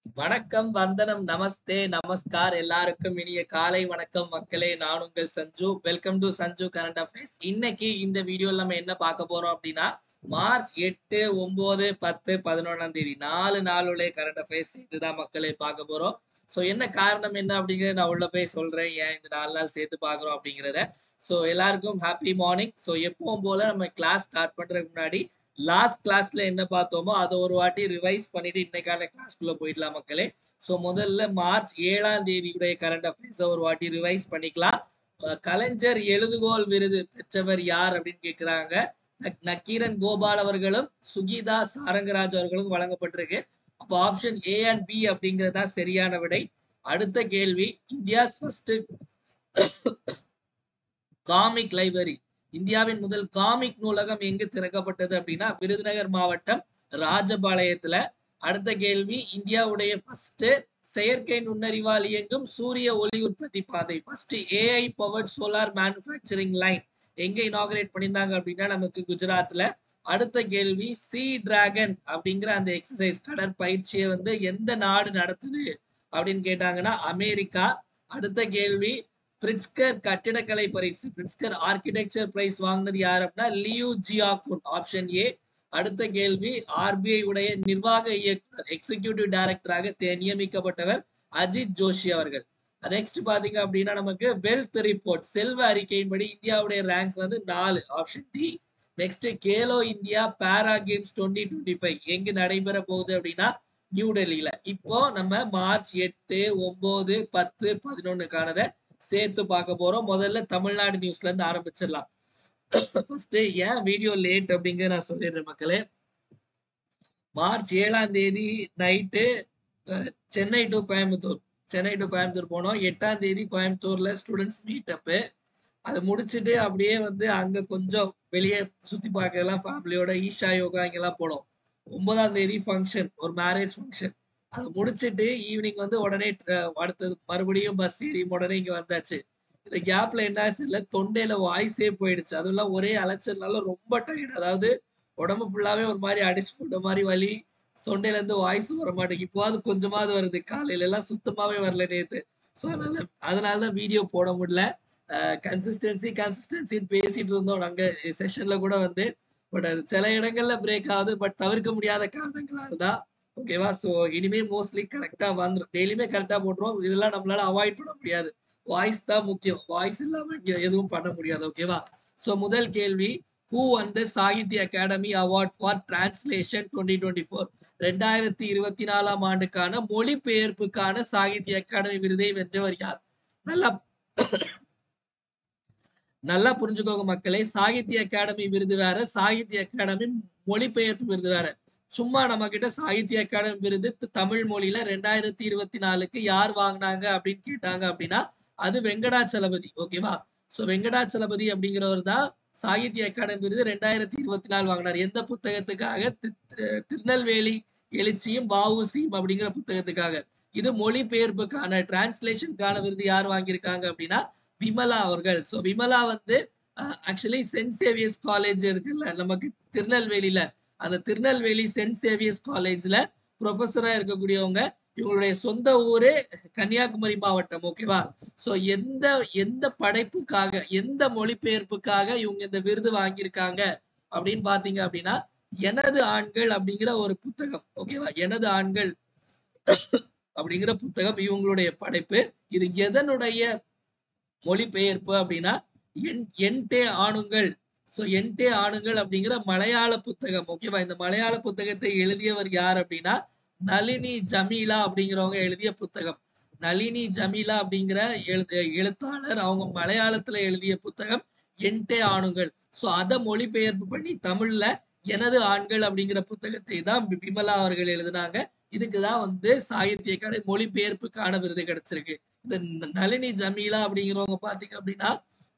வணக்கம், வந்தனம், நமஸ்தே, நமஸ்கார். எல்லாருக்கும் இனிய காலை வணக்கம் மக்களே. நான் உங்கள் Sanju. Welcome to Sanju current affairs. இன்னைக்கு இந்த வீடியோல நம்ம என்ன பார்க்க போறோம் அப்படின்னா, மார்ச் 8, 9, 10, 11ஆம் தேதி 4 நாளுடைய கரண்ட் அஃபேர்ஸ் இதுதான் மக்களே பார்க்க போறோம். ஸோ என்ன காரணம் என்ன அப்படிங்கிறத நான் உள்ள போய் சொல்றேன். ஏன் இந்த 4 நாள் சேர்த்து பார்க்குறோம் அப்படிங்கிறத. ஸோ எல்லாருக்கும் ஹாப்பி மார்னிங். ஸோ எப்பவும் போல நம்ம கிளாஸ் ஸ்டார்ட் பண்றதுக்கு முன்னாடி லாஸ்ட் கிளாஸ்ல என்ன பார்த்தோமோ அதை ஒரு வாட்டி ரிவைஸ் பண்ணிட்டு இன்னைக்கான கிளாஸ்க்குள்ள போயிடலாம் மக்களே. ஸோ முதல்ல மார்ச் 7ஆம் தேதியுடைய கரண்ட் அஃபேர்ஸை ஒரு வாட்டி ரிவைஸ் பண்ணிக்கலாம். கலைஞர் எழுதுகோள் விருது பெற்றவர் யார் அப்படின்னு கேட்கிறாங்க. நக்கீரன் கோபால் அவர்களும் சுகீதா சாரங்கராஜ் அவர்களும் வழங்கப்பட்டிருக்கு. அப்போ ஆப்ஷன் ஏ அண்ட் பி அப்படிங்கிறதா சரியான விடை. அடுத்த கேள்வி, இந்தியாஸ் ஃபர்ஸ்ட் காமிக் லைப்ரரி, இந்தியாவின் முதல் காமிக் நூலகம் எங்கு திறக்கப்பட்டது அப்படின்னா விருதுநகர் மாவட்டம் ராஜபாளையத்துல. அடுத்த கேள்வி, இந்தியாவுடைய ஃபர்ஸ்ட் செயற்கை நுண்ணறிவால் இயங்கும் சூரிய ஒளி உற்பத்தி பாதை, first AI powered solar manufacturing line எங்க இனாகரேட் பண்ணியிருந்தாங்க அப்படின்னா நமக்கு குஜராத்ல. அடுத்த கேள்வி, சி டிராகன் அப்படிங்கிற அந்த எக்ஸசைஸ் கடற்பயிற்சியை வந்து எந்த நாடு நடத்துது அப்படின்னு கேட்டாங்கன்னா அமெரிக்கா. அடுத்த கேள்வி, பிரிட்ஸ்கர் கட்டிடக்கலை பரிசு, பிரிட்ஸ்கர் ஆர்கிடெக்சர் பிரைஸ் வாங்கினது யார் அப்படின்னா லியூ ஜியாகுன், ஆப்ஷன் ஏ. அடுத்த கேள்வி, ஆர்பிஐ உடைய நிர்வாக இயக்குனர் எக்ஸிகியூட்டிவ் டைரக்டராக நியமிக்கப்பட்டவர் அஜித் ஜோஷி அவர்கள். நெக்ஸ்ட் பாத்தீங்க அப்படின்னா நமக்கு வெல்த் ரிப்போர்ட் செல்வ அறிக்கையின்படி இந்தியாவுடைய ரேங்க் வந்து 4, option D. Next, Khelo India para games 2025 எங்கு நடைபெற போகுது அப்படின்னா நியூ டெல்லியில. இப்போ நம்ம மார்ச் 8, 9, 10, 11க்கானதை சேர்த்து பார்க்க போறோம். முதல்ல தமிழ்நாடு நியூஸ்ல இருந்து ஆரம்பிச்சிடலாம். ஃபர்ஸ்ட் ஏன் வீடியோ லேட் அப்படிங்கறத நான் சொல்லிடுறேன் மக்களே. மார்ச் 7ஆம் தேதி நைட்டு சென்னை டு கோயம்புத்தூர் போனோம். 8ஆம் தேதி கோயம்புத்தூர்ல ஸ்டூடெண்ட்ஸ் மீட் அப். அதை முடிச்சுட்டு அப்படியே வந்து அங்க கொஞ்சம் வெளியே சுத்தி பார்க்கலாம் ஃபேமிலியோட, ஈஷா யோகா இங்கெல்லாம் போனோம். 9ஆம் தேதி ஃபங்க்ஷன், ஒரு மேரேஜ் ஃபங்க்ஷன். அதை முடிச்சுட்டு ஈவினிங் வந்து உடனே அடுத்தது மறுபடியும் பஸ் ஏறி உடனே இங்க வந்தாச்சு. இந்த கேப்ல என்ன ஆச்சு இல்ல, தொண்டையில வாய்ஸே போயிடுச்சு. அதெல்லாம் ஒரே அலைச்சல்னால ரொம்ப டயர்ட். அதாவது உடம்பு ஃபுல்லாவே ஒரு மாதிரி அடிச்சு போட்ட மாதிரி வலி, தொண்டையில இருந்து வாய்ஸ் வர மாட்டேங்குது. இப்போது கொஞ்சமாவது வருது, காலையில எல்லாம் சுத்தமாவே வரல நேத்து. ஸோ அதனாலதான் வீடியோ போட முடியல. கன்சிஸ்டன்சின்னு பேசிட்டு இருந்தோம் நாங்க செஷன்ல கூட வந்து. பட் அது சில இடங்கள்ல பிரேக் ஆகுது, பட் தவிர்க்க முடியாத காரணங்களால தான். ஓகேவா? ஸோ இனிமே மோஸ்ட்லி கரெக்டா வந்துடும். டெய்லியுமே கரெக்டா போட்டுருவோம். இதெல்லாம் நம்மளால அவாய்ட் பண்ண முடியாது. வாய்ஸ் தான் முக்கியம். வாய்ஸ் இல்லாம இங்க எதுவும் பண்ண முடியாது. ஓகேவா? ஸோ முதல் கேள்வி, ஹூ வந்த Sahitya Akademi award for translation 2024, 2024ஆம் ஆண்டுக்கான மொழிபெயர்ப்புக்கான சாகித்ய அகாடமி விருதை வென்றவர் யார்? நல்லா நல்லா புரிஞ்சுக்கோங்க மக்களே. சாகித்ய அகாடமி விருது வேற, சாகித்ய அகாடமி மொழிபெயர்ப்பு விருது வேற. சும்மா நம்ம கிட்ட சாகித்ய அகாடமி விருது தமிழ் மொழியில 2024க்கு யார் வாங்கினாங்க அப்படின்னு கேட்டாங்க அப்படின்னா அது வெங்கடாச்சலபதி. ஓகேவா? சோ வெங்கடாச்சலபதி அப்படிங்கிறவர் தான் சாகித்ய அகாடமி விருது 2024 வாங்கினார். எந்த புத்தகத்துக்காக? திருநெல்வேலி எழுச்சியும் வஉசியும் அப்படிங்கிற புத்தகத்துக்காக. இது மொழிபெயர்ப்புக்கான டிரான்ஸ்லேஷனுக்கான விருது யார் வாங்கியிருக்காங்க அப்படின்னா விமலா அவர்கள். ஸோ விமலா வந்து ஆக்சுவலி சென்ட் சேவியர்ஸ் காலேஜ் இருக்குல்ல நமக்கு திருநெல்வேலியில, அந்த திருநெல்வேலி சென்ட் சேவியர்ஸ் காலேஜ்ல ப்ரொஃபஸரா இருக்கக்கூடியவங்க. இவங்களுடைய சொந்த ஊரே கன்னியாகுமரி மாவட்டம். ஓகேவா? ஸோ எந்த எந்த படைப்புக்காக, எந்த மொழிபெயர்ப்புக்காக இவங்க இந்த விருது வாங்கியிருக்காங்க அப்படின்னு பாத்தீங்க அப்படின்னா எனது ஆண்கள் அப்படிங்கிற ஒரு புத்தகம். ஓகேவா? எனது ஆண்கள் அப்படிங்கிற புத்தகம் இவங்களுடைய படைப்பு. இது எதனுடைய மொழிபெயர்ப்பு அப்படின்னா என்டே ஆணுங்கள். சோ என்டே ஆணுங்கள் அப்படிங்கிற மலையாள புத்தகம். ஓகேவா? இந்த மலையாள புத்தகத்தை எழுதியவர் யார் அப்படின்னா நளினி ஜமீலா அப்படிங்கிறவங்க எழுதிய புத்தகம். நளினி ஜமீலா அப்படிங்கிற எழுத்தாளர், அவங்க மலையாளத்துல எழுதிய புத்தகம் என்டே ஆணுங்கள். சோ அதை மொழிபெயர்ப்பு பண்ணி தமிழ்ல எனது ஆண்கள் அப்படிங்கிற புத்தகத்தை தான் விமலா அவர்கள் எழுதினாங்க. இதுக்குதான் வந்து சாகித்ய அகாடமி மொழிபெயர்ப்புக்கான விருது கிடைச்சிருக்கு. இந்த நளினி ஜமீலா அப்படிங்கிறவங்க பாத்தீங்க அப்படின்னா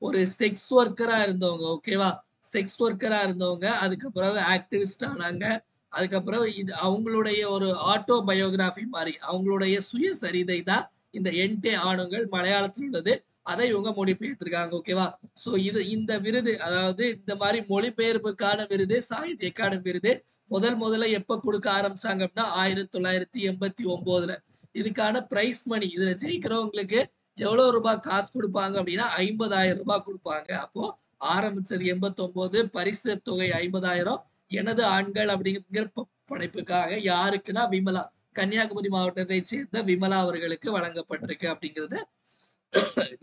ஒரு செக்ஸ் ஒர்க்கரா இருந்தவங்க. ஓகேவா? செக்ஸ் ஒர்க்கரா இருந்தவங்க, அதுக்கப்புறம் ஆக்டிவிஸ்ட் ஆனாங்க. அதுக்கப்புறம் இது அவங்களுடைய ஒரு ஆட்டோ பயோகிராபி மாதிரி, அவங்களுடைய சுயசரிதை தான் இந்த என்டே ஆணுங்கள் மலையாளத்தில் உள்ளது. அதை இவங்க மொழிபெயர்த்திருக்காங்க. ஓகேவா? சோ இது இந்த விருது, அதாவது இந்த மாதிரி மொழிபெயர்ப்புக்கான விருது சாகித்ய அகாடமி விருது முதல்ல எப்ப கொடுக்க ஆரம்பிச்சாங்க அப்படின்னா 1989. இதுக்கான பிரைஸ் மணி, இதுல ஜெயிக்கிறவங்களுக்கு எவ்வளவு ரூபாய் காசு கொடுப்பாங்க அப்படின்னா 50,000 ரூபாய் கொடுப்பாங்க. அப்போ ஆரம்பிச்சது 89, பரிசு தொகை 50,000. எனது ஆண்கள் அப்படிங்கிற படைப்புக்காக யாருக்குன்னா விமலா, கன்னியாகுமரி மாவட்டத்தை சேர்ந்த விமலா அவர்களுக்கு வழங்கப்பட்டிருக்கு அப்படிங்கறத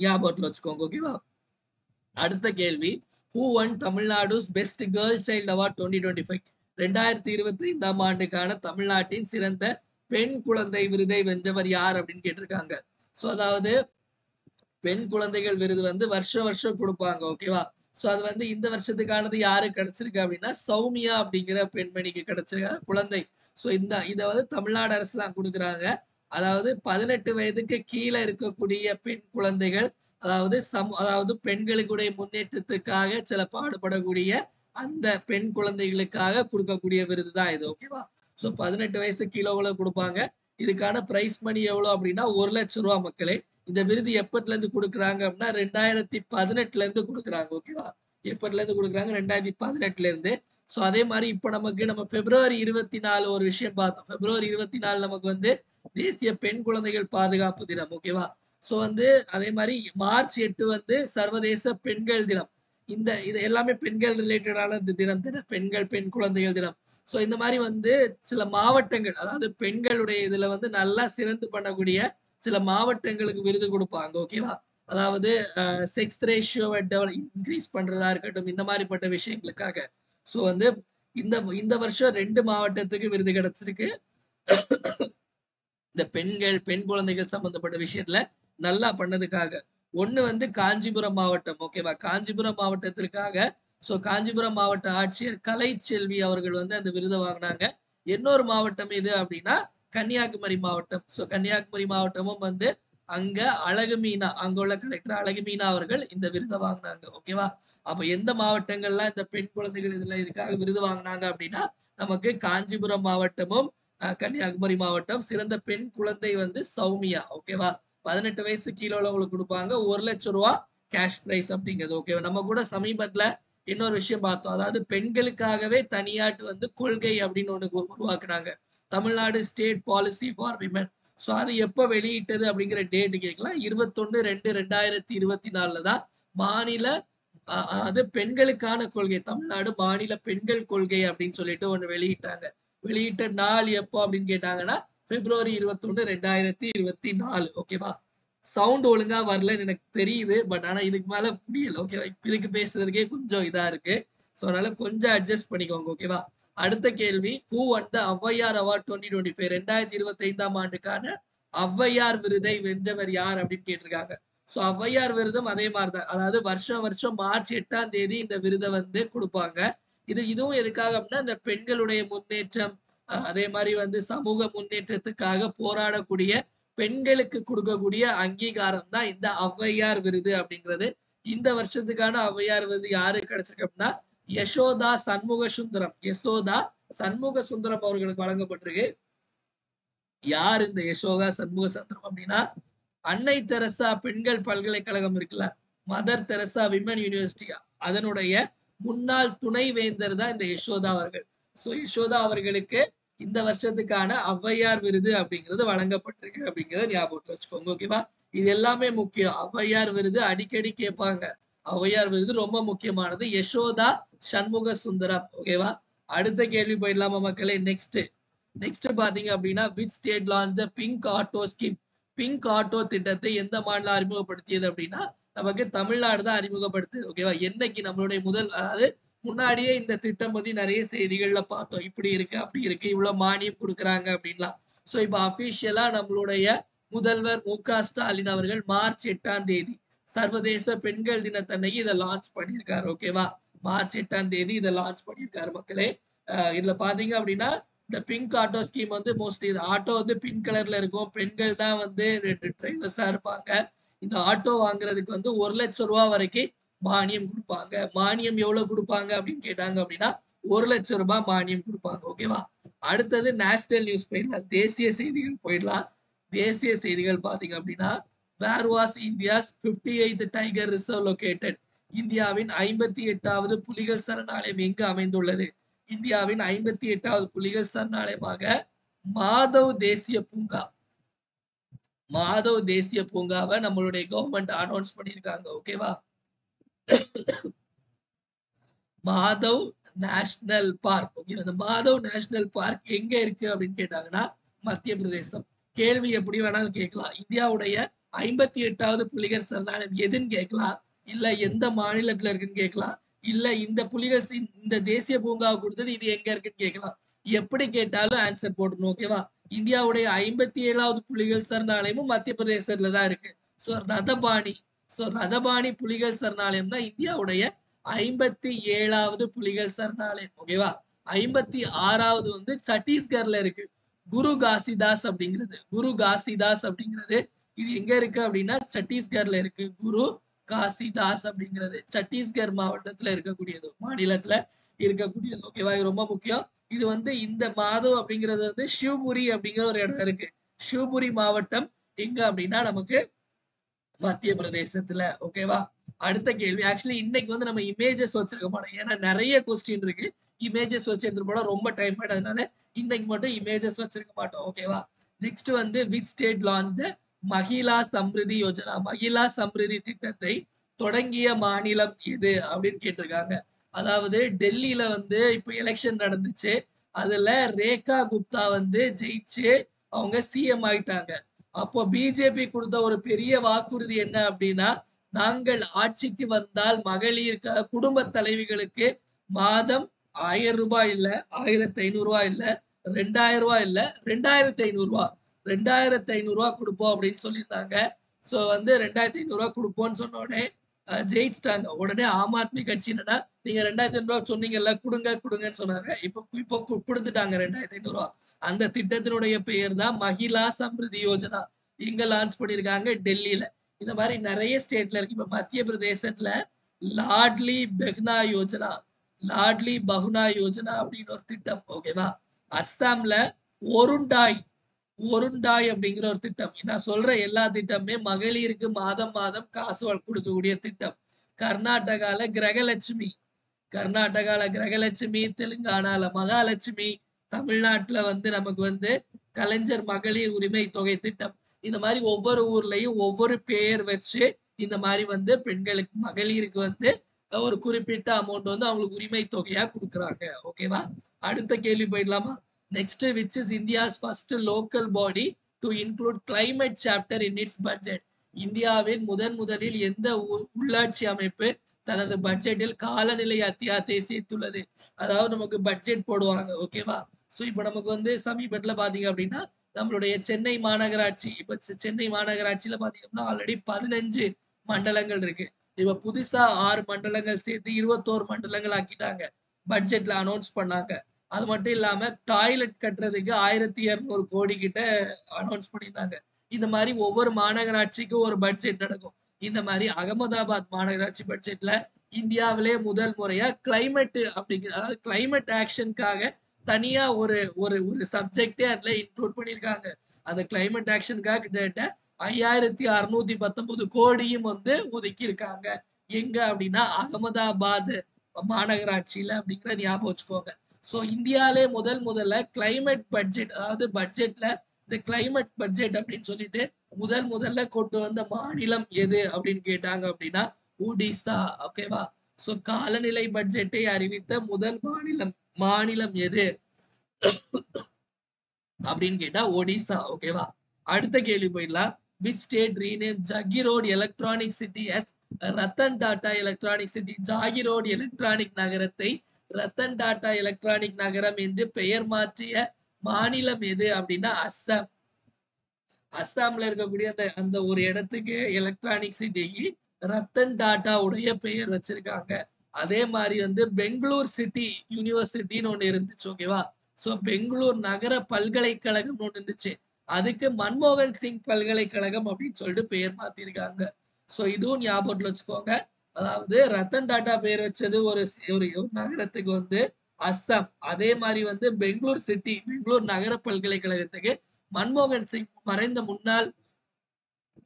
ஞாபகத்துல வச்சுக்கோங்க. ஓகேவா? அடுத்த கேள்வி, who one Tamil Nadu's best girl child award 2025? 2025ஆம் ஆண்டுக்கான தமிழ்நாட்டின் சிறந்த பெண் குழந்தை விருதை வென்றவர் யார் அப்படின்னு கேட்டிருக்காங்க. சோ அதாவது பெண் குழந்தைகள் விருது வந்து வருஷம் கொடுப்பாங்க. ஓகேவா? சோ அது வந்து இந்த வருஷத்துக்கானது யாருக்கு கிடைச்சிருக்கு அப்படின்னா சௌமியா அப்படிங்கிற பெண்மணிக்கு கிடைச்சிருக்க குழந்தை. சோ இத வந்து தமிழ்நாடு அரசு தான் கொடுக்குறாங்க. அதாவது 18 வயதுக்கு கீழே இருக்கக்கூடிய பெண் குழந்தைகள், அதாவது பெண்களுடைய முன்னேற்றத்துக்காக சில பாடுபடக்கூடிய அந்த பெண் குழந்தைகளுக்காக கொடுக்கக்கூடிய விருது தான் இது. ஓகேவா? சோ 18 வயசு கீழே கொடுப்பாங்க. இதுக்கான பிரைஸ் மணி எவ்வளவு அப்படின்னா 1 லட்சம் ரூபாய் மக்களே. இந்த விருது எப்பத்துல இருந்து கொடுக்குறாங்க அப்படின்னா 2018ல இருந்து கொடுக்குறாங்க. ஓகேவா? எப்பத்துல இருந்து கொடுக்குறாங்க? 2018ல இருந்து. சோ அதே மாதிரி இப்ப நம்ம பிப்ரவரி 24 ஒரு விஷயம் பார்த்தோம். பிப்ரவரி 24 நமக்கு வந்து தேசிய பெண் குழந்தைகள் பாதுகாப்பு தினம். ஓகேவா? சோ வந்து அதே மாதிரி மார்ச் 8 வந்து சர்வதேச பெண்கள் தினம். இது எல்லாமே பெண்கள் ரிலேட்டடான தினம், பெண் குழந்தைகள் தினம். சோ இந்த மாதிரி வந்து சில மாவட்டங்கள், அதாவது பெண்களுடைய இதுல வந்து நல்லா சிறந்து பண்ணக்கூடிய சில மாவட்டங்களுக்கு விருது கொடுப்பாங்க. ஓகேவா? அதாவது செக்ஸ் ரேஷியோவை இன்க்ரீஸ் பண்றதா இருக்கட்டும், இந்த மாதிரிப்பட்ட விஷயங்களுக்காக. சோ வந்து இந்த வருஷம் 2 மாவட்டத்துக்கு விருது கிடைச்சிருக்கு. இந்த பெண் குழந்தைகள் சம்பந்தப்பட்ட விஷயத்துல நல்லா பண்ணதுக்காக. ஒண்ணு வந்து காஞ்சிபுரம் மாவட்டம். ஓகேவா? காஞ்சிபுரம் மாவட்டத்திற்காக காஞ்சிபுரம் மாவட்ட ஆட்சியர் கலைச்செல்வி அவர்கள் வந்து அந்த விருதை வாங்கினாங்க. இன்னொரு மாவட்டம் எது அப்படின்னா கன்னியாகுமரி மாவட்டம். கன்னியாகுமரி மாவட்டமும் வந்து அங்க அங்க உள்ள கலெக்டர் அழகு மீனா அவர்கள் இந்த விருதை வாங்கினாங்க. ஓகேவா? அப்ப எந்த மாவட்டங்கள்லாம் இந்த பெண் குழந்தைகள் இதுக்காக விருது வாங்கினாங்க அப்படின்னா நமக்கு காஞ்சிபுரம் மாவட்டமும் கன்னியாகுமரி மாவட்டம். சிறந்த பெண் குழந்தை வந்து சௌமியா. ஓகேவா? 18 வயசு கீழே உள்ளவங்களுக்கு கொடுப்பாங்க. 1 லட்சம் ரூபாய் கேஷ் பிரைஸ் அப்படிங்கிறது. ஓகேவா? நம்ம கூட சமீபத்துல இன்னொரு விஷயம் பார்த்தோம். அதாவது பெண்களுக்காகவே தனியாட்டு வந்து கொள்கை அப்படின்னு ஒண்ணு உருவாக்குனாங்க. Tamil Nadu state policy for women. So அது எப்ப வெளியிட்டது அப்படிங்கிற டேட் கேட்கலாம். 21/2/2024 தான் மாநில அது பெண்களுக்கான கொள்கை, தமிழ்நாடு மாநில பெண்கள் கொள்கை அப்படின்னு சொல்லிட்டு ஒண்ணு வெளியிட்டாங்க. வெளியிட்ட நாள் எப்போ அப்படின்னு கேட்டாங்கன்னா பிப்ரவரி 21, 2024. ஓகேவா? சவுண்ட் ஒழுங்கா வரலன்னு எனக்கு தெரியுது. பட் ஆனா இதுக்கு மேல முடியல. ஓகேவா? இதுக்கு பேசுறதுக்கே கொஞ்சம் இதா இருக்கு. சோ அதனால கொஞ்சம் அட்ஜஸ்ட் பண்ணிக்கோங்க. ஓகேவா? அடுத்த கேள்வி, ஹூ வந்த ஔவையார் அவார்ட் 2025? 2025ஆம் ஆண்டுக்கான ஔவையார் விருதை வென்றவர் யார் அப்படின்னு கேட்டிருக்காங்க. சோ ஔவையார் விருதும் அதே மாதிரிதான். அதாவது வருஷம் மார்ச் 8ஆம் தேதி இந்த விருதை வந்து கொடுப்பாங்க. இதுவும் எதுக்காக அப்படின்னா இந்த பெண்களுடைய முன்னேற்றம், அதே மாதிரி வந்து சமூக முன்னேற்றத்துக்காக போராடக்கூடிய பெண்களுக்கு கொடுக்கக்கூடிய அங்கீகாரம் தான் இந்த ஔவையார் விருது அப்படிங்கிறது. இந்த வருஷத்துக்கான ஔவையார் விருது யாருக்கு கிடைச்சிருக்கு அப்படின்னா யசோதா சண்முக சுந்தரம் அவர்களுக்கு வழங்கப்பட்டிருக்கு. யார் இந்த யசோதா சண்முக சுந்தரம் அப்படின்னா அன்னை தெரசா பெண்கள் பல்கலைக்கழகம் இருக்குல்ல, மதர் தெரசா விமன் யூனிவர்சிட்டி, அதனுடைய முன்னாள் துணை வேந்தர் தான் இந்த யசோதா அவர்கள். யசோதா அவர்களுக்கு இந்த வருஷத்துக்கான ஔவையார் விருது அப்படிங்கிறது வழங்கப்பட்டிருக்கு அப்படிங்கிறத ஞாபகத்துல வச்சுக்கோங்க. ஓகேவா? இது எல்லாமே முக்கியம். ஔவையார் விருது அடிக்கடி கேட்பாங்க. ஔவையார் விருது ரொம்ப முக்கியமானது. யசோதா சண்முக சுந்தரம். ஓகேவா? அடுத்த கேள்வி போயிடலாமா மக்களே? நெக்ஸ்ட் பாத்தீங்க அப்படின்னா which state launch the pink auto scheme? Pink auto திட்டத்தை எந்த மாநிலம் அறிமுகப்படுத்தியது அப்படின்னா நமக்கு தமிழ்நாடு தான் அறிமுகப்படுத்துது. ஓகேவா? என்னைக்கு நம்மளுடைய அதாவது முன்னாடியே இந்த திட்டம் பத்தி நிறைய செய்திகள்ல பார்த்தோம். இப்படி இருக்கு, அப்படி இருக்கு, இவ்வளவு மானியம் கொடுக்குறாங்க அப்படின்லாம். சோ இப்ப அபிஷியலா நம்மளுடைய முதல்வர் மு.க.ஸ்டாலின் அவர்கள் மார்ச் 8ஆம் தேதி சர்வதேச பெண்கள் தினத்தன்னைக்கு இதை லான்ச் பண்ணியிருக்காரு. ஓகேவா? மார்ச் 8ஆம் தேதி இதை லான்ச் பண்ணியிருக்காரு மக்களே. இதுல பாத்தீங்க அப்படின்னா இந்த பிங்க் ஆட்டோ ஸ்கீம் வந்து மோஸ்ட்லி ஆட்டோ வந்து பிங்க் கலர்ல இருக்கும். பெண்கள் தான் வந்து 2 டிரைவர்ஸா இருப்பாங்க. இந்த ஆட்டோ வாங்குறதுக்கு வந்து 1 லட்சம் ரூபாய் வரைக்கும் மானியம் கொடுப்பாங்க. மானியம் எவ்வளவு கொடுப்பாங்க அப்படின்னு கேட்டாங்க அப்படின்னா 1 லட்சம் ரூபாய் மானியம் கொடுப்பாங்க. ஓகேவா? அடுத்தது நேஷனல் நியூஸ் போயிடலாம். தேசிய செய்திகள் போயிடலாம். தேசிய செய்திகள் பாத்தீங்க அப்படின்னா where was India's 58th tiger reserve located? இந்தியாவின் 58வது புலிகள் சரணாலயம் எங்கு அமைந்துள்ளது? இந்தியாவின் 58வது புலிகள் சரணாலயமாக மாதவ் தேசிய பூங்கா. மாதவ் தேசிய பூங்காவை நம்மளுடைய கவர்மெண்ட் அனௌன்ஸ் பண்ணியிருக்காங்க. ஓகேவா? Madhav national park. ஓகே, அந்த மாதவ் நேஷனல் பார்க் எங்க இருக்கு அப்படின்னு கேட்டாங்கன்னா மத்திய பிரதேசம். கேள்வி எப்படி வேணாலும் கேட்கலாம். இந்தியாவுடைய 58வது புலிகள் சரணாலயம் எதுன்னு கேட்கலாம், இல்ல எந்த மாநிலத்துல இருக்குன்னு கேட்கலாம், இல்ல இந்த புலிகள் இந்த தேசிய பூங்காவை கொடுத்துட்டு இது எங்க இருக்குன்னு கேட்கலாம். எப்படி கேட்டாலும் ஆன்சர் போடணும். ஓகேவா? இந்தியாவுடைய 57வது புலிகள் சரணாலயமும் மத்திய பிரதேசத்துல தான் இருக்கு. ரதபாணி புலிகள் சரணாலயம் தான் இந்தியாவுடைய 57வது புலிகள் சரணாலயம். ஓகேவா? 56வது வந்து சத்தீஸ்கர்ல இருக்கு. குரு காசிதாஸ் அப்படிங்கிறது இது எங்க இருக்கு அப்படின்னா சத்தீஸ்கர்ல இருக்கு. குரு காசிதாஸ் அப்படிங்கிறது சத்தீஸ்கர் மாவட்டத்துல இருக்கக்கூடியது, மாநிலத்துல இருக்கக்கூடியது. ஓகேவா? இது ரொம்ப முக்கியம். இது வந்து இந்த மாதவ் அப்படிங்கிறது வந்து சிவபுரி அப்படிங்கிற ஒரு இடம் இருக்கு. சிவபுரி மாவட்டம் எங்க அப்படின்னா நமக்கு மத்திய பிரதேசத்துல. ஓகேவா? அடுத்த கேள்வி. ஆக்சுவலி இன்னைக்கு வந்து நம்ம இமேஜஸ் வச்சிருக்க மாட்டோம், ஏன்னா நிறைய கொஸ்டின் இருக்கு. இமேஜஸ் வச்சு எடுத்துட்டு போனா ரொம்ப டைம் ஆயிடும். அதனால இன்னைக்கு மட்டும் இமேஜஸ் வச்சிருக்க மாட்டோம். ஓகேவா? நெக்ஸ்ட் வந்து which state launch the Mahila Samriddhi Yojana. Mahila Samriddhi திட்டத்தை தொடங்கிய மாநிலம் எது அப்படின்னு கேட்டிருக்காங்க. அதாவது டெல்லியில வந்து இப்ப எலெக்ஷன் நடந்துச்சு. அதுல ரேகா குப்தா வந்து ஜெயிச்சு அவங்க சிஎம் ஆயிட்டாங்க. அப்போ பிஜேபி கொடுத்த ஒரு பெரிய வாக்குறுதி என்ன அப்படின்னா, நாங்கள் ஆட்சிக்கு வந்தால் மகளிர் குடும்ப தலைவிகளுக்கு மாதம் 1000 ரூபாய் இல்ல, 1500 ரூபாய் இல்ல, 2000 ரூபாய் இல்ல, 2500 ரூபாய், 2500 ரூபாய் கொடுப்போம் அப்படின்னு சொல்லியிருந்தாங்க. சோ வந்து 2500 ரூபாய் கொடுப்போம்னு சொன்ன உடனே ஜெயிச்சிட்டாங்க. உடனே ஆம் ஆத்மி கட்சி என்னன்னா, நீங்க 2500 ரூபாய் சொன்னீங்கல்ல, கொடுங்கன்னு சொன்னாங்க. இப்போ கொடுத்துட்டாங்க 2500 ரூபாய். அந்த திட்டத்தினுடைய பெயர் தான் மகிழா சம்ரிதி யோஜனா. எங்க லான்ச் பண்ணிருக்காங்க? டெல்லியில. இந்த மாதிரி நிறைய ஸ்டேட்ல இருக்கு. இப்ப மத்திய பிரதேசத்துல லாட்லி பெஹ்னா யோஜனா, லாட்லி பகுனா யோஜனா அப்படின்னு ஒரு திட்டம். ஓகேவா? அஸ்ஸாம்ல ஒருண்டாய் ஒருண்டாய் அப்படிங்கிற ஒரு திட்டம். நான் சொல்ற எல்லா திட்டமே மகளிருக்கு மாதம் மாதம் காசு கொடுக்கக்கூடிய திட்டம். கர்நாடகால கிரகலட்சுமி, தெலுங்கானால மகாலட்சுமி, தமிழ்நாட்டுல வந்து நமக்கு வந்து கலைஞர் மகளிர் உரிமை தொகை திட்டம். இந்த மாதிரி ஒவ்வொரு ஊர்லயும் ஒவ்வொரு பெயர் வச்சு இந்த மாதிரி வந்து பெண்களுக்கு மகளிருக்கு வந்து ஒரு குறிப்பிட்ட அமௌண்ட் வந்து அவங்களுக்கு உரிமை தொகையா கொடுக்குறாங்க. ஓகேவா? அடுத்த கேள்வி போயிடலாமா? Next, which is India's first local body to include climate chapter in it's budget. இந்தியாவின் முதலில் எந்த உள்ளாட்சி அமைப்பு தனது பட்ஜெட்டில் காலநிலை அத்தியாயத்தை சேர்த்துள்ளது? அதாவது நமக்கு பட்ஜெட் போடுவாங்க. ஓகேவா? சோ இப்ப நமக்கு வந்து சமீபத்துல பாத்தீங்க அப்படின்னா நம்மளுடைய சென்னை மாநகராட்சி, இப்ப சென்னை மாநகராட்சியில பாத்தீங்கன்னா ஆல்ரெடி 15 மண்டலங்கள் இருக்கு. இப்ப புதுசா 6 மண்டலங்கள் சேர்த்து 21 மண்டலங்கள் ஆக்கிட்டாங்க. பட்ஜெட்ல அனௌன்ஸ் பண்ணாங்க. அது மட்டும் இல்லாம டாய்லெட் கட்டுறதுக்கு 1200 கோடி கிட்ட அனௌன்ஸ் பண்ணியிருந்தாங்க. இந்த மாதிரி ஒவ்வொரு மாநகராட்சிக்கும் ஒரு பட்ஜெட் நடக்கும். இந்த மாதிரி அகமதாபாத் மாநகராட்சி பட்ஜெட்ல இந்தியாவிலே முதல் முறையா கிளைமேட் அப்படிங்கிற, அதாவது கிளைமேட் ஆக்ஷனுக்காக தனியா ஒரு ஒரு ஒரு சப்ஜெக்டே அதுல இன்க்ளூட் பண்ணியிருக்காங்க. அந்த கிளைமேட் ஆக்ஷனுக்காக கிட்டத்தட்ட 5619 கோடியும் வந்து ஒதுக்கி இருக்காங்க. எங்க அப்படின்னா அகமதாபாத் மாநகராட்சியில அப்படிங்கிற ஞாபகம் வச்சுக்கோங்க. சோ இந்தியாவிலே முதல்ல கிளைமேட் பட்ஜெட், அதாவது பட்ஜெட்ல இந்த கிளைமேட் பட்ஜெட் அப்படின்னு சொல்லிட்டு முதல்ல கொண்டு வந்த மாநிலம் எது அப்படின்னு கேட்டாங்க அப்படின்னா ஒடிசா. ஓகேவா? சோ காலநிலை பட்ஜெட்டை அறிவித்த முதல் மாநிலம் எது அப்படின்னு கேட்டா ஒடிசா. ஓகேவா? அடுத்த கேள்வி போயிடலாம். Which state rename Jagiroad electronic city as Ratan Tata electronic city. Jagiroad electronic நகரத்தை ரத்தன் டாடா எலக்ட்ரானிக் நகரம் என்று பெயர் மாற்றிய மாநிலம் எது அப்படின்னா அஸ்ஸாம். அஸ்ஸாம்ல இருக்கக்கூடிய அந்த ஒரு இடத்துக்கு எலக்ட்ரானிக் சிட்டிக்கு ரத்தன் டாடா உடைய பெயர் வச்சிருக்காங்க. அதே மாதிரி வந்து பெங்களூர் சிட்டி யூனிவர்சிட்டின்னு ஒண்ணு இருந்துச்சு. ஓகேவா? சோ பெங்களூர் நகர பல்கலைக்கழகம் ஒண்ணு இருந்துச்சு. அதுக்கு மன்மோகன் சிங் பல்கலைக்கழகம் அப்படின்னு சொல்லிட்டு பெயர் மாத்திருக்காங்க. சோ இதுவும் ஞாபகத்துல வச்சுக்கோங்க. அதாவது ரத்தன் டாடா பெயர் வச்சது ஒரு நகரத்துக்கு வந்து அஸ்ஸாம். அதே மாதிரி வந்து பெங்களூர் நகர பல்கலைக்கழகத்துக்கு மன்மோகன் சிங், மறைந்த முன்னாள்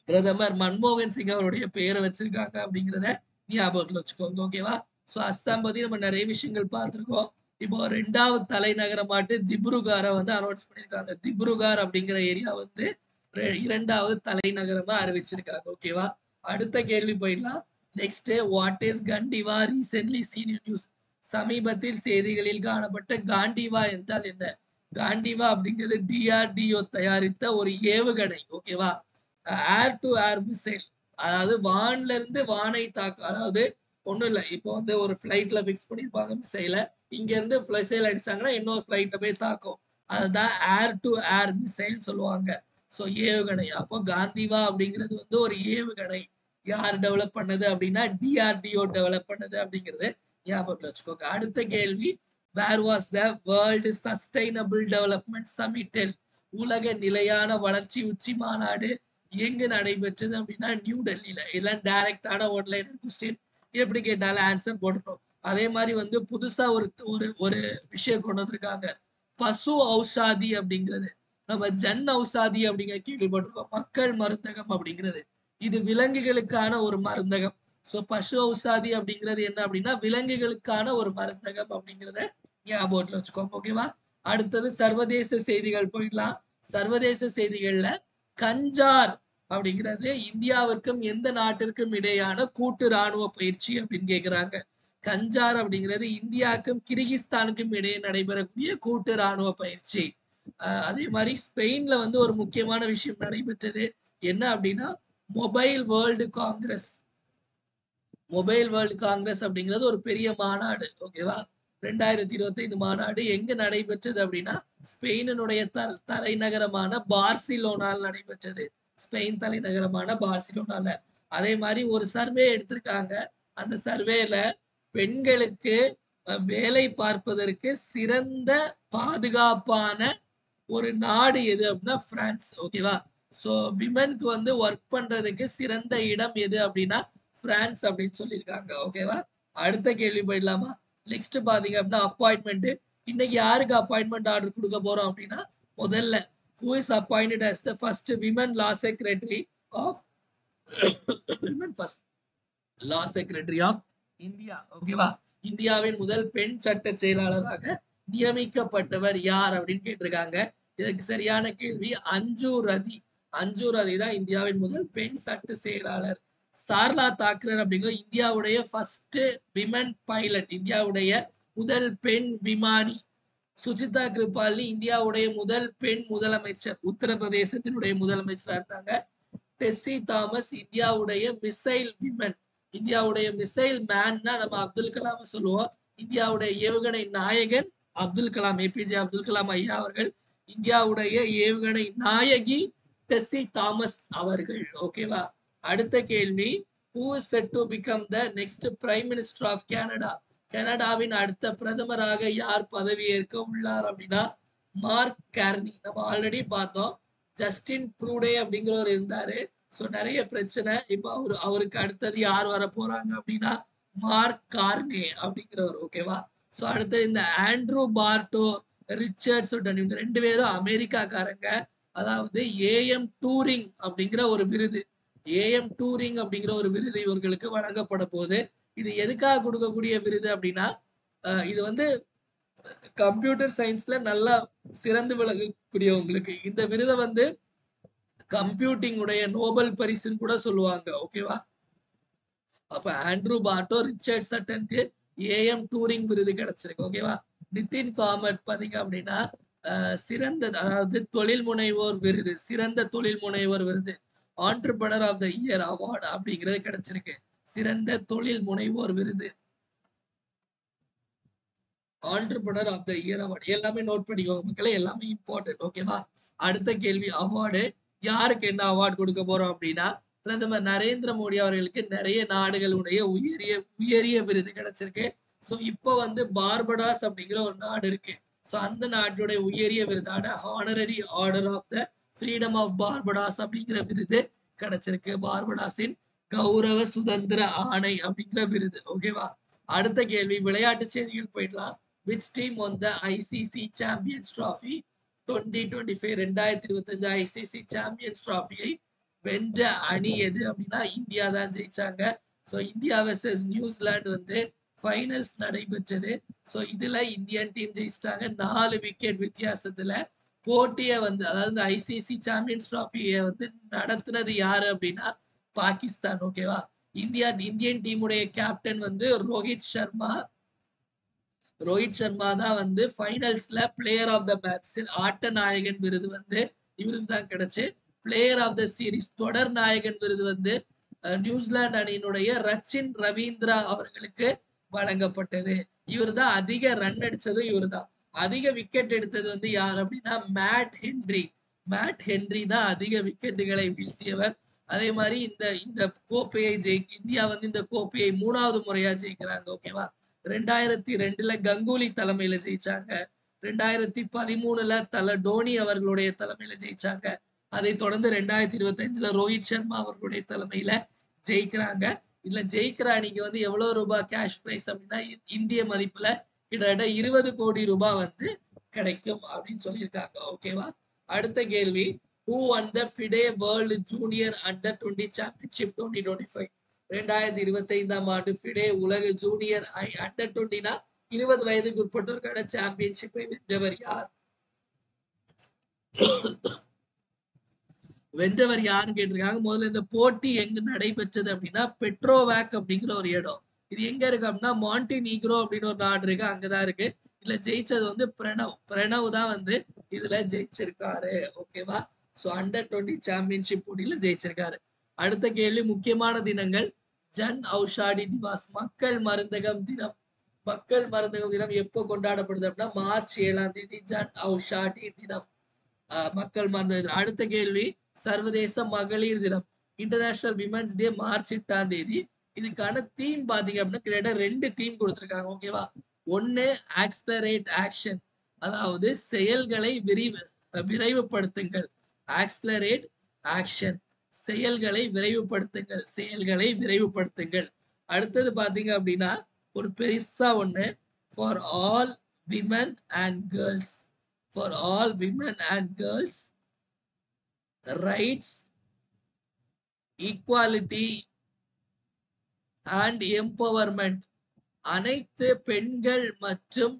பிரதமர் மன்மோகன் சிங் அவருடைய பெயரை வச்சிருக்காங்க அப்படிங்கிறத ஞாபகத்துல வச்சுக்கோங்க. ஓகேவா? சோ அஸ்ஸாம் பத்தி நம்ம நிறைய விஷயங்கள் பார்த்திருக்கோம். இப்போ 2வது தலைநகரமாட்டு திப்ருகாரை வந்து அனௌன்ஸ் பண்ணியிருக்காங்க. திப்ருகார் அப்படிங்கிற ஏரியா வந்து 2வது தலைநகரமா அறிவிச்சிருக்காங்க. ஓகேவா? அடுத்த கேள்வி போயிடலாம். Next, what is Gandiva recently seen in news? சமீபத்தில் செய்திகளில் காணப்பட்ட காண்டிவா என்றால் என்ன? காண்டிவா அப்படிங்கிறது டிஆர்டிஓ தயாரித்த ஒரு ஏவுகணை. ஓகேவா? ஏர் டு ஏர் மிசைல், அதாவது வான்ல இருந்து வானை தாக்க, அதாவது ஒண்ணும் இல்ல. இப்போ வந்து ஒரு ஃபிளைட்ல பிக்ஸ் பண்ணிருப்பாங்க மிசைல. இங்க இருந்து மிசைல் அடிச்சாங்கன்னா இன்னொரு ஃபிளைட்ட போய் தாக்கும். அதுதான் ஏர் டு ஏர் மிசைல் சொல்லுவாங்க. சோ ஏவுகணை. அப்போ காந்திவா அப்படிங்கிறது வந்து ஒரு ஏவுகணை. யார் டெவலப் பண்ணது அப்படின்னா டிஆர்டிஓ டெவலப் பண்ணது அப்படிங்கிறது ஞாபகத்துல வச்சுக்கோங்க. அடுத்த கேள்வி, where was the world sustainable development summit held? உலக நிலையான வளர்ச்சி உச்சி மாநாடு எங்கு நடைபெற்றது அப்படின்னா நியூ டெல்லியில. இதெல்லாம் டைரக்டான ஒன்லைன் கொஸ்டின், எப்படி கேட்டாலும் ஆன்சர் போடணும். அதே மாதிரி வந்து புதுசா ஒரு ஒரு ஒரு விஷயம் கொண்டு வந்திருக்காங்க, பசு ஔஷாதி அப்படிங்கிறது. நம்ம ஜன் ஔஷாதி அப்படிங்கிற கேள்விப்பட்டிருக்கோம், மக்கள் மருந்தகம் அப்படிங்கிறது. இது விலங்குகளுக்கான ஒரு மருந்தகம். சோ பசு ஔஷாதி அப்படிங்கிறது என்ன அப்படின்னா விலங்குகளுக்கான ஒரு மருந்தகம் அப்படிங்கிறத ஞாபகத்துல வச்சுக்கோங்க. ஓகேவா? அடுத்தது சர்வதேச செய்திகள் போயிடலாம். சர்வதேச செய்திகள்ல கஞ்சார் அப்படிங்கிறது இந்தியாவிற்கும் எந்த நாட்டிற்கும் இடையான கூட்டு ராணுவ பயிற்சி அப்படின்னு கேக்குறாங்க. கஞ்சார் அப்படிங்கிறது இந்தியாவுக்கும் கிர்கிஸ்தானுக்கும் இடையே நடைபெறக்கூடிய கூட்டு ராணுவ பயிற்சி. அதே மாதிரி ஸ்பெயின்ல வந்து ஒரு முக்கியமான விஷயம் நடைபெற்றது. என்ன அப்படின்னா mobile world Congress. Mobile world Congress அப்படிங்கிறது ஒரு பெரிய மாநாடு. ஓகேவா? 2025 மாநாடு எங்க நடைபெற்றது அப்படின்னா ஸ்பெயினுடைய தலைநகரமான பார்சிலோனால் நடைபெற்றது. ஸ்பெயின் தலைநகரமான பார்சிலோனால. அதே மாதிரி ஒரு சர்வே எடுத்திருக்காங்க. அந்த சர்வேல பெண்களுக்கு வேலை பார்ப்பதற்கு சிறந்த பாதுகாப்பான ஒரு நாடு எது அப்படின்னா பிரான்ஸ். ஓகேவா? சோ விமென்க்கு வந்து ஒர்க் பண்றதுக்கு சிறந்த இடம் எது அப்படின்னா பிரான்ஸ் அப்படின்னு சொல்லியிருக்காங்க. ஓகேவா? அடுத்த கேள்வி போயிடலாமா? நெக்ஸ்ட் பாத்தீங்க அப்படின்னா அப்பாயின்மெண்ட். இன்னைக்கு யாருக்கு அப்பாயின்மெண்ட் ஆர்டர் கொடுக்க போறோம் அப்படின்னா, முதல்ல who is appointed as the first women law secretary of women first law secretary of India? ஓகேவா? இந்தியாவின் முதல் பெண் சட்ட செயலாளராக நியமிக்கப்பட்டவர் யார் அப்படின்னு கேட்டிருக்காங்க. இதற்கு சரியான கேள்வி அஞ்சு ரதி. அஞ்சு ரதி தான் இந்தியாவின் முதல் பெண் சட்ட செயலாளர். சார்லா தாக்கரர் அப்படிங்கிற இந்தியாவுடைய ஃபர்ஸ்ட் விமன் பைலட், இந்தியாவுடைய முதல் பெண் விமானி. சுஜிதா கிருபாலி இந்தியாவுடைய முதல் பெண் முதலமைச்சர், உத்தரப்பிரதேசத்தினுடைய முதலமைச்சரா இருந்தாங்க. டெஸ்ஸி தாமஸ் இந்தியாவுடைய மிசைல் விமன். இந்தியாவுடைய மிசைல் மேன்னா நம்ம அப்துல் கலாம் சொல்லுவோம். இந்தியாவுடைய ஏவுகணை நாயகன் அப்துல் கலாம், ஏபிஜே அப்துல் கலாம் ஐயா அவர்கள். இந்தியாவுடைய ஏவுகணை நாயகி டெஸ்ஸி தாமஸ் அவர்கள். ஓகேவா? அடுத்த கேள்வி, who is set to become the next prime minister of Canada? கனடாவின் அடுத்த பிரதமராக யார் பதவி ஏற்க உள்ளார் அப்படின்னா மார்க் கார்னி. நம்ம ஆல்ரெடி பார்த்தோம், ஜஸ்டின் ட்ரூடே அப்படிங்கிறவர் இருந்தாரு. சோ நிறைய பிரச்சனை. இப்ப அவருக்கு அடுத்தது யார் வர போறாங்க அப்படின்னா மார்க் கார்னே அப்படிங்கிறவர். ஓகேவா? சோ அடுத்து இந்த ஆண்ட்ரூ பார்ட்டோ, ரிச்சர்ட் சுட்டன், இவங்க 2 பேரும் அமெரிக்காக்காரங்க. அதாவது ஏஎம் டூரிங் அப்படிங்கிற ஒரு விருது, ஏஎம் டூரிங் அப்படிங்கிற ஒரு விருது இவர்களுக்கு வழங்கப்பட போகுது. இது எதுக்காக கொடுக்கக்கூடிய விருது அப்படின்னா இது வந்து கம்ப்யூட்டர் சயின்ஸ்ல நல்லா சிறந்து விளங்கக்கூடியவங்களுக்கு இந்த விருதை வந்து கம்ப்யூட்டிங் உடைய நோபல் பரிசுன்னு கூட சொல்லுவாங்க. ஓகேவா? அப்ப ஆண்ட்ரூ பார்ட்டோ, ரிச்சர்ட் சட்டனுக்கு ஏஎம் டூரிங் விருது கிடைச்சிருக்கு. ஓகேவா? நிதின் காமத் பாத்தீங்க அப்படின்னா சிறந்த, அதாவது தொழில் முனைவோர் விருது, சிறந்த தொழில் முனைவோர் விருது, entrepreneur of the year award அப்படிங்கிறது கிடைச்சிருக்கு. சிறந்த தொழில் முனைவோர் விருது, entrepreneur of the year award. எல்லாமே நோட் பண்ணிக்கோங்க மக்களே, எல்லாமே இம்பார்ட்டன்ட். ஓகேவா? அடுத்த கேள்வி, அவார்டு யாருக்கு என்ன அவார்டு கொடுக்க போறோம் அப்படின்னா பிரதமர் நரேந்திர மோடி அவர்களுக்கு நிறைய நாடுகளுடைய உயரிய உயரிய விருது கிடைச்சிருக்கு. சோ இப்ப வந்து பார்படாஸ் அப்படிங்கிற ஒரு நாடு இருக்கு. சோ அந்த நாட்டுடைய உயரிய விருதான honorary order of the freedom of Barbados அப்படிங்கிற விருது கிடைச்சிருக்கு. பார்படாஸின் கௌரவ சுதந்திர ஆணை அப்படிங்கிற விருது. ஓகேவா? அடுத்த கேள்வி, விளையாட்டு செய்திகள் போயிடலாம். which team won the ICC Champions Trophy 2025? 2025 ICC champions டிராஃபியை வென்ற அணி எது அப்படின்னா இந்தியா தான் ஜெயிச்சாங்க. ஸோ இந்தியா வெர்சஸ் நியூசிலாந்து வந்து ஃபைனல்ஸ் நடைபெற்றது. ஸோ இதுல இந்தியன் டீம் ஜெயிச்சிட்டாங்க 4 விக்கெட் வித்தியாசத்துல. போட்டியை வந்து அதாவது ஐசிசி சாம்பியன்ஸ் டிராஃபியை வந்து நடத்துனது யாரு அப்படின்னா பாகிஸ்தான். ஓகேவா. இந்தியன் டீமுடைய கேப்டன் வந்து ரோஹித் சர்மா தான் வந்து ஃபைனல்ஸ்ல பிளேயர் ஆஃப் த மேட்ச் ஆட்ட நாயகன் விருது வந்து இவருக்கு தான் கிடைச்சு. பிளேயர் ஆஃப் த சீரிஸ் தொடர் நாயகன் விருது வந்து நியூசிலாந்து அணியினுடைய ரச்சின் ரவீந்திரா அவர்களுக்கு வழங்கப்பட்டது. இவர் தான் அதிக ரன் அடிச்சதும் இவர் தான். அதிக விக்கெட் எடுத்தது வந்து யார் அப்படின்னா மேட் ஹென்றி தான் அதிக விக்கெட்டுகளை வீழ்த்தியவர். அதே மாதிரி இந்த இந்த கோப்பையை இந்தியா வந்து இந்த கோப்பையை 3வது முறையா ஜெயிக்கிறாங்க. ஓகேவா. 2002ல கங்குலி தலைமையில ஜெயிச்சாங்க. 2013ல டோனி அவர்களுடைய தலைமையில ஜெயிச்சாங்க. அதை தொடர்ந்து 2025ல ரோஹித் சர்மா அவர்களுடைய தலைமையில ஜெயிக்கிறாங்க. இதுல ஜெயிக்கிற அணிக்கு வந்து எவ்வளவு ரூபாய் கேஷ் பிரைஸ் அப்படின்னா இந்திய மதிப்புல கிட்டத்தட்ட 20 கோடி ரூபாய் வந்து கிடைக்கும் அப்படின்னு சொல்லியிருக்காங்க. ஓகேவா. அடுத்த கேள்வி, who won the FIDE World Junior Under-20 Championship 2025? 2025ஆம் ஆண்டு FIDE உலக ஜூனியர் Under-20 20 வயதுக்கு உட்பட்டோருக்கான சாம்பியன்ஷிப்பை வென்றவர் யார்? வென்றவர் யாருன்னு கேட்டிருக்காங்க. முதல்ல இந்த போட்டி எங்க நடைபெற்றது அப்படின்னா பெட்ரோவாக் அப்படிங்கிற ஒரு இடம். இது எங்க இருக்கு அப்படின்னா மாண்டினீக்ரோ அப்படின்னு ஒரு நாடு இருக்கு, அங்கதான் இருக்கு. இதுல ஜெயிச்சது வந்து பிரணவ் தான் வந்து இதுல ஜெயிச்சிருக்காரு. ஓகேவா. சோ Under-20 சாம்பியன்ஷிப் போட்டியில ஜெயிச்சிருக்காரு. அடுத்த கேள்வி, முக்கியமான தினங்கள். ஜன் ஔஷாடி திவாஸ் மக்கள் மருந்தகம் தினம். மக்கள் மருந்தகம் தினம் எப்போ கொண்டாடப்படுது அப்படின்னா மார்ச் 7ஆம் தேதி ஜன் ஔஷாடி தினம். மக்கள் மருந்தகம். அடுத்த கேள்வி, சர்வதேச மகளிர் தினம் இன்டர்நேஷனல் விமென்ஸ் டே மார்ச் 8ஆம் தேதி. இதுக்கான தீம் பாத்தீங்க அப்படின்னா கிட்டத்தட்ட 2 தீம் கொடுத்திருக்காங்க. ஓகேவா. ஒன்னு ஆக்ஸலரேட் ஆக்ஷன், அதாவது செயல்களை விரைவுபடுத்துங்கள். ஆக்ஸலரேட் ஆக்ஷன், செயல்களை விரைவுபடுத்துங்கள். அடுத்தது பாத்தீங்க அப்படின்னா ஒரு பெருசா ஒண்ணு, for all women and girls rights equality and empowerment. அனைத்து பெண்கள் மற்றும்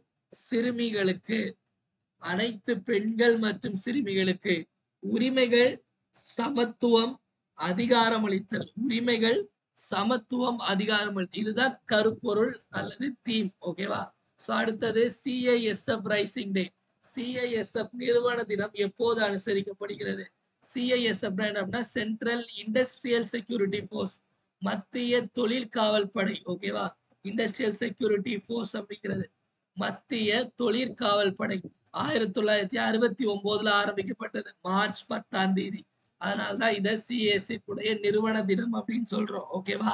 சிறுமிகளுக்கு உரிமைகள், சமத்துவம், அதிகாரமளித்தல். இதுதான் கருப்பொருள் அல்லது தீம். ஓகேவா. சோ அடுத்தது CISF ரைசிங் டே. CISF நிறுவன தினம் எப்போது அனுசரிக்கப்படுகிறது? CISF அப்படின்னா சென்ட்ரல் இண்டஸ்ட்ரியல் செக்யூரிட்டி போர்ஸ், மத்திய தொழில் காவல் படை. ஓகேவா. இண்டஸ்ட்ரியல் செக்யூரிட்டி போர்ஸ் அப்படிங்கிறது மத்திய தொழிற்காவல் படை. 1969ல ஆரம்பிக்கப்பட்டது மார்ச் 10ஆம் தேதி. அதனாலதான் இத CISF உடைய நிறுவன தினம் அப்படின்னு சொல்றோம். ஓகேவா.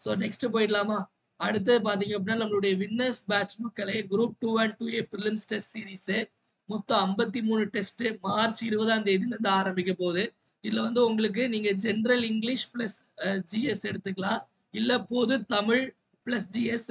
சோ நெக்ஸ்ட் போயிடலாமா. அடுத்து பாத்தீங்க அப்படின்னா நம்மளுடைய வின்னர்ஸ் பேட்ச் மக்களே, group 2 and 2A prelims test series மொத்தம் 53 டெஸ்ட் மார்ச் 20ஆம் தேதியில இருந்து ஆரம்பிக்க போகுது. இதுல வந்து உங்களுக்கு நீங்க ஜெனரல் இங்கிலீஷ் பிளஸ் GS எடுத்துக்கலாம், இல்ல பொது தமிழ் பிளஸ் GS.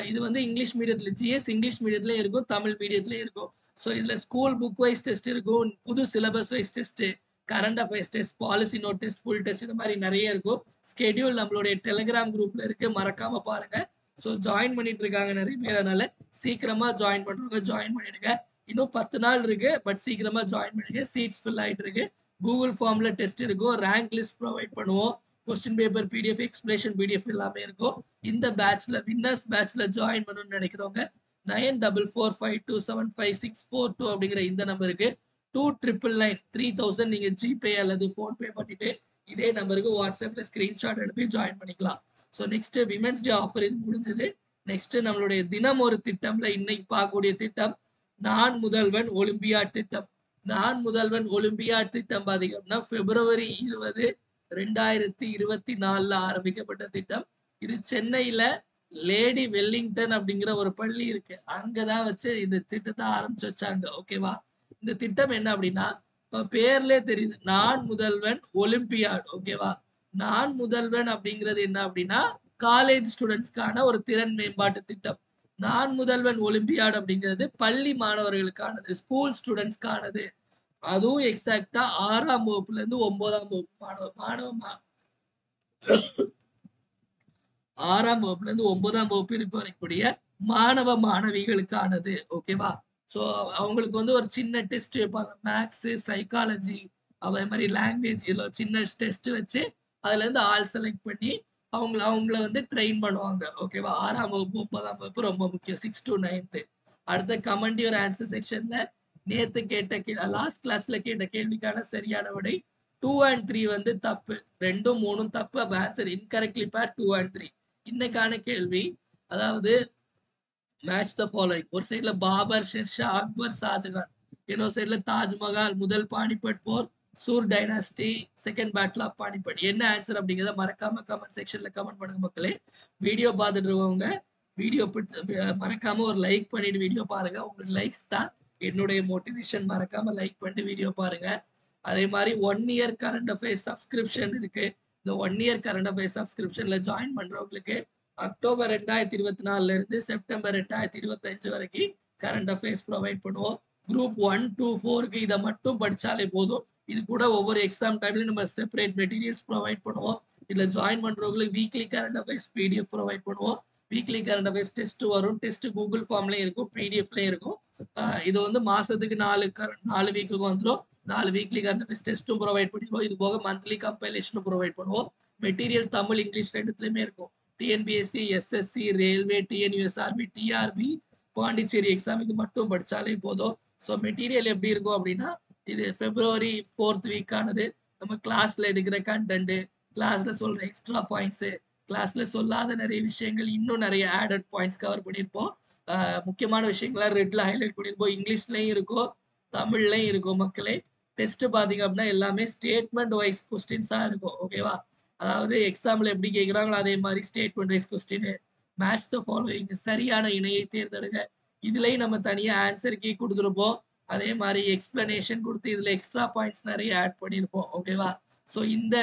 இது வந்து இங்கிலீஷ் மீடியத்துல GS இங்கிலீஷ் மீடியத்துல இருக்கும், தமிழ் மீடியத்துல இருக்கும். ஸோ இதுல ஸ்கூல் புக் வைஸ் டெஸ்ட் இருக்கும், புது syllabus wise test, current affairs test, policy note test, full test, இந்த மாதிரி நிறைய இருக்கும். ஸ்கெடியூல் நம்மளுடைய டெலிகிராம் குரூப்ல இருக்கு, மறக்காம பாருங்க. ஸோ ஜாயின் பண்ணிட்டு இருக்காங்க நிறைய பேர், அதனால சீக்கிரமா ஜாயின் பண்றவங்க ஜாயின் பண்ணிடுங்க. இன்னும் 10 நாள் இருக்கு, பட் சீக்கிரமா ஜாயின் பண்ணுங்க. சீட்ஸ் ஃபில் ஆயிட்டு இருக்கு. கூகுள் ஃபார்ம்ல டெஸ்ட் இருக்கும், ரேங்க் லிஸ்ட் ப்ரொவைட் பண்ணுவோம், question paper PDF, explanation PDF எல்லாமே இருக்கும். இந்த பேட்ச்ல வின்னர்ஸ் பேட்ச்ல ஜாயின் பண்ணணும்னு நினைக்கிறவங்க 9445275642 அப்படிங்கிற இந்த நம்பருக்கு 2999 3000 நீங்க ஜிபே அல்லது போன்பே பண்ணிட்டு இதே நம்பருக்கு வாட்ஸ்அப்ல ஸ்கிரீன்ஷாட் எடுத்து ஜாயின் பண்ணிக்கலாம். So next women's day offer இது முடிஞ்சது. நெக்ஸ்ட் நம்மளுடைய தினம் ஒரு திட்டம்ல இன்னைக்கு பார்க்கக்கூடிய திட்டம் நான் முதல்வன் ஒலிம்பியாட் திட்டம். நான் முதல்வன் ஒலிம்பியாட் திட்டம் பாத்தீங்கன்னா February 20, 2024 ஆரம்பிக்கப்பட்ட திட்டம். இது சென்னையில லேடி வெல்லிங்டன் அப்படிங்கிற ஒரு பள்ளி இருக்கு, அங்கதான் வச்சு இந்த திட்டத்தை ஆரம்பிச்சு வச்சாங்க. ஓகேவா. இந்த திட்டம் என்ன அப்படின்னா பேர்ல தெரியுது, நான் முதல்வன் ஒலிம்பியாட். ஓகேவா. நான் முதல்வன் அப்படிங்கிறது என்ன அப்படின்னா காலேஜ் ஸ்டூடெண்ட்ஸ்க்கான ஒரு திறன் மேம்பாட்டு திட்டம். நான் முதல்வன் ஒலிம்பியாட் அப்படிங்கிறது பள்ளி மாணவர்களுக்கானது, ஸ்கூல் ஸ்டூடெண்ட்ஸ்க்கானது. அதுவும் எக்ஸாக்டா 6ஆம் வகுப்புல இருந்து 9ஆம் வகுப்பு 6ஆம் வகுப்புல இருந்து 9ஆம் வகுப்பு இருக்க வரக்கூடிய மாணவ மாணவிகளுக்கானது. ஓகேவா? ஸோ அவங்களுக்கு வந்து ஒரு சின்ன டெஸ்ட் வைப்பாங்க. மேத்ஸ், சைக்காலஜி அதே மாரி லாங்குவேஜ் இதுல சின்ன டெஸ்ட் வச்சு அதுலேருந்து ஆள் செலக்ட் பண்ணி அவங்கள வந்து ட்ரெயின் பண்ணுவாங்க. ஓகேவா? 6ஆம் வகுப்பு, 9ஆம் வகுப்பு ரொம்ப முக்கியம். 6 டூ 9த். அடுத்த கமெண்ட் யுவர் ஆன்சர் செக்ஷன்ல நேத்து கேட்ட லாஸ்ட் கிளாஸ்ல கேட்ட கேள்விக்கான சரியான விடை 2 அண்ட் 3 வந்து தப்பு. 2ம் 3ம் தப்பு. அப்ப ஆன்சர் இன்கரெக்ட்லி பேர் 2 அண்ட் 3. இன்னைக்கான கேள்வி அதாவது மேட்ச் த ஃபாலோயிங். ஒரு சைடுல பாபர், ஷெர்ஷா, அக்பர், ஷாஜகான். இன்னொரு சைடுல தாஜ்மஹால், முதல் பானிபட் போர், Sur dynasty, second battle of Panipat. என்ன ஆன்சர் அப்படிங்கிறத மறக்காம கமெண்ட் செக்ஷன்ல கமெண்ட் பண்ணுங்க மக்களே. வீடியோ பார்த்துட்டு இருக்கவங்க வீடியோ மறக்காம ஒரு லைக் பண்ணிட்டு வீடியோ பாருங்க. உங்களுக்கு லைக்ஸ் தான் என்னுடைய மோட்டிவேஷன். மறக்காம லைக் பண்ணிட்டு வீடியோ பாருங்க. அதே மாதிரி 1 இயர் கரண்ட் அஃபேர்ஸ் சப்ஸ்கிரிப்ஷன் இருக்கு. இந்த 1 இயர் கரண்ட் அஃபேர்ஸ் சப்ஸ்கிரிப்ஷன்ல ஜாயின் பண்றவங்களுக்கு அக்டோபர் 2024 இருந்து செப்டம்பர் 2025 வரைக்கும் கரண்ட் அஃபேர்ஸ் ப்ரொவைட் பண்ணுவோம். குரூப் 1, 2, 4க்கு இதை மட்டும் படிச்சாலே போதும். இது கூட ஒவ்வொரு எக்ஸாம் டைம்லயும் நம்ம செப்பரேட் மெட்டீரியல்ஸ் ப்ரொவைட் பண்ணுவோம். இதுல ஜாயின் பண்றவங்களுக்கு weekly current affairs PDF provide பண்ணுவோம். வீக்லி கரண்ட் அஃபேர்ஸ் டெஸ்ட் வரும். டெஸ்ட் கூகுள் ஃபார்ம்லயும் இருக்கும், பிடிஎஃப்லயும் இருக்கும். இது வந்து மாசத்துக்கு 4 வீக்குக்கு வந்துடும். 4 வீக்லி கரண்ட் அஃபேர்ஸ் டெஸ்ட்டும் ப்ரொவைட் பண்ணிடுவோம். இது போக மந்த்லி கம்பைலேஷனும் ப்ரொவைட் பண்ணுவோம். மெட்டீரியல் தமிழ், இங்கிலீஷ் ரெண்டுத்துலயுமே இருக்கும். TNPSC, SSC, railway, TNUSRB, TRB, Pondicherry exam இது மட்டும் படிச்சாலே போதும். ஸோ மெட்டீரியல் எப்படி இருக்கும் அப்படின்னா, இது பிப்ரவரி 4th வீக்கானது. நம்ம கிளாஸ்ல எடுக்கிற கண்டென்ட், கிளாஸ்ல சொல்ற எக்ஸ்ட்ரா பாயிண்ட்ஸ், கிளாஸ்ல சொல்லாத நிறைய விஷயங்கள், இன்னும் நிறைய ஆடட் பாயிண்ட்ஸ் கவர் பண்ணியிருப்போம். முக்கியமான விஷயங்களா ரெட்ல ஹைலைட் பண்ணியிருப்போம். இங்கிலீஷ்லயும் இருக்கும், தமிழ்லயும் இருக்கும் மக்களே. டெஸ்ட் பாத்தீங்க அப்படின்னா எல்லாமே ஸ்டேட்மெண்ட் வைஸ் கொஸ்டின்ஸா இருக்கும். ஓகேவா? அதாவது எக்ஸாம்ல எப்படி கேட்குறாங்களோ அதே மாதிரி statement wise question. Match the following, சரியான இணையை தேர்ந்தெடுங்க. இதுலயும் நம்ம தனியா ஆன்சர் கீ கொடுத்துருப்போம். அதே மாதிரி எக்ஸ்பிளனேஷன் கொடுத்து இதுல எக்ஸ்ட்ரா பாயிண்ட்ஸ் நிறைய ஆட் பண்ணியிருப்போம். ஓகேவா? ஸோ இந்த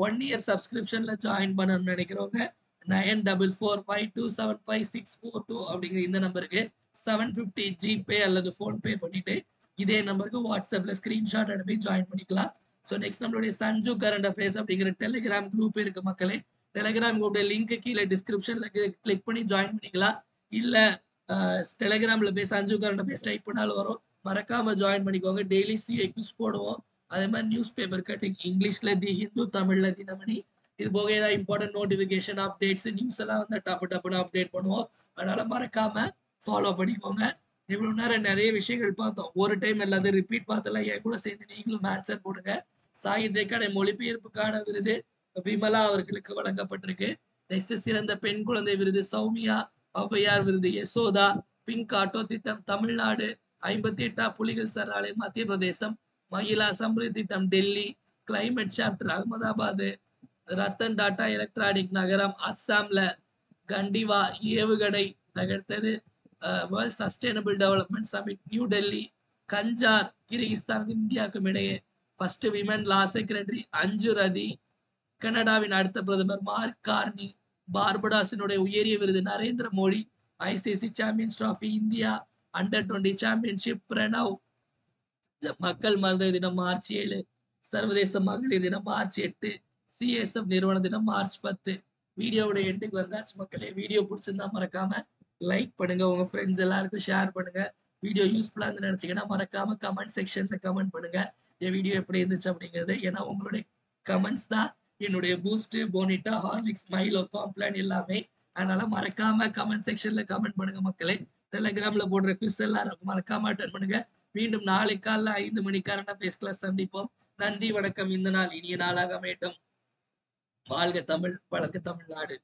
1 இயர் சப்ஸ்கிரிப்ஷன்ல ஜாயின் பண்ணணும்னு நினைக்கிறவங்க 9445275642 அப்படிங்கிற இந்த நம்பருக்கு 750 ஜிபே அல்லது போன்பே பண்ணிட்டு இதே நம்பருக்கு வாட்ஸ்அப்ல ஸ்கிரீன்ஷாட் அனுப்பி ஜாயின் பண்ணிக்கலாம். ஸோ நெக்ஸ்ட் நம்மளுடைய சஞ்சு கரண்ட் அஃபேர்ஸ் அப்படிங்கிற டெலிகிராம் குரூப் இருக்கு மக்களே. டெலிகிராம் குரூப் லிங்க் கீழே டிஸ்கிரிப்ஷன்ல கிளிக் பண்ணி ஜாயின் பண்ணிக்கலாம். இல்ல டெலிகிராம்ல போய் சஞ்சு கரண்ட் அஃபேர்ஸ் டைப் பண்ணாலும் வரும். மறக்காம ஜாயின் பண்ணிக்கோங்க. டெய்லி சிஏ குவிஸ் போடுவோம். அதே மாதிரி நியூஸ் பேப்பர் கட்டிங், இங்கிலீஷ்ல தி ஹிந்து, தமிழ்ல தினமணி. இது போக ஏதாவது இம்பார்ட்டன்ட் நோட்டிபிகேஷன், அப்டேட்ஸ், நியூஸ் எல்லாம் வந்து டப்புன்னு அப்டேட் பண்ணுவோம். அதனால மறக்காம ஃபாலோ பண்ணிக்கோங்க. இவ்வளவு நேரம் நிறைய விஷயங்கள் பார்த்தோம். ஒரு டைம் எல்லாத்தையும் ரிப்பீட் பார்த்தலாம். என் கூட சேர்ந்து நீங்களும் ஆன்சர் போடுங்க. சாகித்ய அகாடமி மொழிபெயர்ப்புக்கான விருது விமலா அவர்களுக்கு வழங்கப்பட்டிருக்கு. நெக்ஸ்ட் சிறந்த பெண் குழந்தை விருது சௌமியா, ஔவையார் விருது யசோதா, பிங்க் ஆட்டோ திட்டம் தமிழ்நாடு, 58 புலிகள் சரணாலயம் மத்திய பிரதேசம், மகிழா சம்ருதி திட்டம் Delhi, climate chapter Ahmedabad, Ratan Tata electronic நகரம் அஸ்ஸாம்ல, கண்டிவா ஏவுகணை, அடுத்தது world sustainable development summit New Delhi, Khanjar Kyrgyzstan இந்தியாவுக்கும் இடையே ஃபர்ஸ்ட் விமன் லா செக்ரட்டரி அஞ்சு ரதி, கனடாவின் அடுத்த பிரதமர் மார்க் கார்னி, பார்படாஸினுடைய உயரிய விருது Narendra Modi, ICC champions trophy India, under 20 championship Pranav, மக்கள் மருத்துவ தினம் மார்ச் 7, சர்வதேச மகளிர் தினம் மார்ச் 8, சிஎஸ்எஃப் நிறுவன தினம் மார்ச் 10. வீடியோவோட எண்டுக்கு வந்தாச்சு மக்களே. வீடியோ பிடிச்சிருந்தா மறக்காம லைக் பண்ணுங்க, உங்க ஃப்ரெண்ட்ஸ் எல்லாருக்கும் ஷேர் பண்ணுங்க. வீடியோ யூஸ்ஃபுல்லா இருந்து நினைச்சீங்கன்னா மறக்காம கமெண்ட் செக்ஷன்ல கமெண்ட் பண்ணுங்க என் வீடியோ எப்படி இருந்துச்சு அப்படிங்கிறது. ஏன்னா உங்களுடைய கமெண்ட்ஸ் தான் என்னுடைய பூஸ்ட், போனிட்டா, ஹார்லிக்ஸ், மைலோ, காம்ப்ளான் எல்லாமே. அதனால மறக்காம கமெண்ட் செக்ஷன்ல கமெண்ட் பண்ணுங்க மக்களே. டெலிகிராம்ல போடுற குவிஸ் எல்லாரும் மறக்காம அட்டன் பண்ணுங்க. மீண்டும் நாளை காலைல 5 மணி கரண்ட் அஃபேர்ஸ் கிளாஸ் சந்திப்போம். நன்றி, வணக்கம். இந்த நாள் இனிய நாளாக அமையட்டும். வாழ்க தமிழ், வளர்க தமிழ்நாடு.